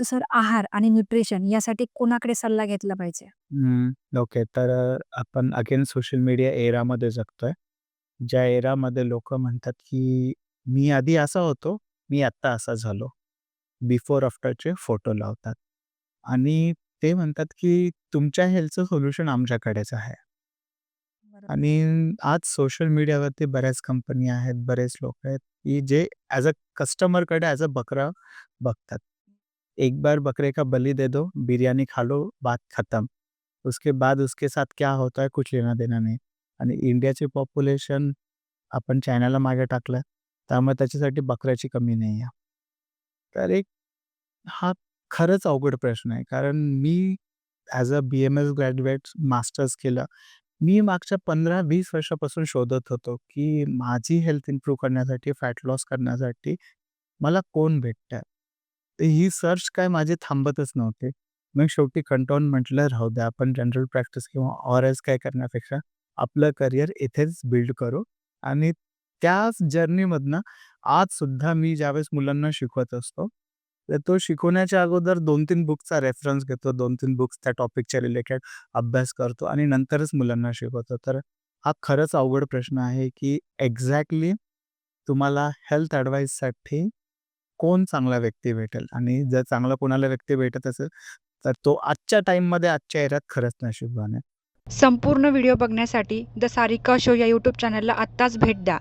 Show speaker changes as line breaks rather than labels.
Sir आहार आणि nutrition यासाठी कोणाकडे सल्ला घेतला पाहिजे?
ओके. तर आपण अगेन सोशल मीडिया एरामध्ये जगतोय. ज्या एरामध्ये लोकं म्हणतात, की "मी आधी असा होतो, मी आत्ता असा झालो." बिफोर आफ्टरचे फोटो लावतात आणि ते म्हणतात, की "तुमच्या हेल्थचं सोल्युशन आमच्याकडेच आहे."
बरोबर.
आणि आज सोशल मीडियावरती बऱ्याच कंपनी आहेत, बरेच लोकं आहेत, की जे ॲज अ कस्टमरकडे ॲज अ बकरा बघतात. एक बार बकरे का बलि दे दो, बिरयानी खा लो, बात खत्म. उसके बाद उसके साथ क्या होता है कुछ लेना-देना नहीं. आणि इंडियाची पॉप्युलेशन आपण चायनाला मागे टाकलं, त्यामुळे त्याच्यासाठी बकऱ्याची कमी नाही आहे. तर एक हा खरंच अवघड प्रश्न आहे. कारण मी as a BMS graduate masters केलं. मी मागच्या 15-20 वर्षापासून शोधत होतो, की माझी हेल्थ इम्प्रूव्ह करण्यासाठी, फॅट लॉस करण्यासाठी मला कोण भेटतंय? तर ही सर्च काय माझी थांबतच नव्हते. मग शेवटी कंटाळून म्हटलं, "राहू द्या, आपण जनरल प्रॅक्टिस किंवा ऑर-एस काय करण्यापेक्षा आपलं करिअर इथेच बिल्ड करू." आणि त्याच जर्नीमधनं आजसुद्धा मी ज्यावेळेस मुलांना शिकवत असतो, तर तो शिकवण्याच्या अगोदर 2-3 बुक्सचा रेफरन्स घेतो, 2-3 बुक्स त्या टॉपिकच्या रिलेटेड अभ्यास करतो आणि नंतरच मुलांना शिकवतो. तर हा खरंच अवघड प्रश्न आहे, की एक्झॅक्टली तुम्हाला हेल्थ ॲडवाईससाठी कोण चांगला व्यक्ती भेटेल आणि जर चांगला कोणाला व्यक्ती भेटत असेल, तर तो आजच्या टाईममध्ये, आजच्या एरियात खरंच नशीबवान आहे.
संपूर्ण व्हिडिओ बघण्यासाठी द सारिका शो या यूट्यूब चॅनलला आत्ताच भेट द्या.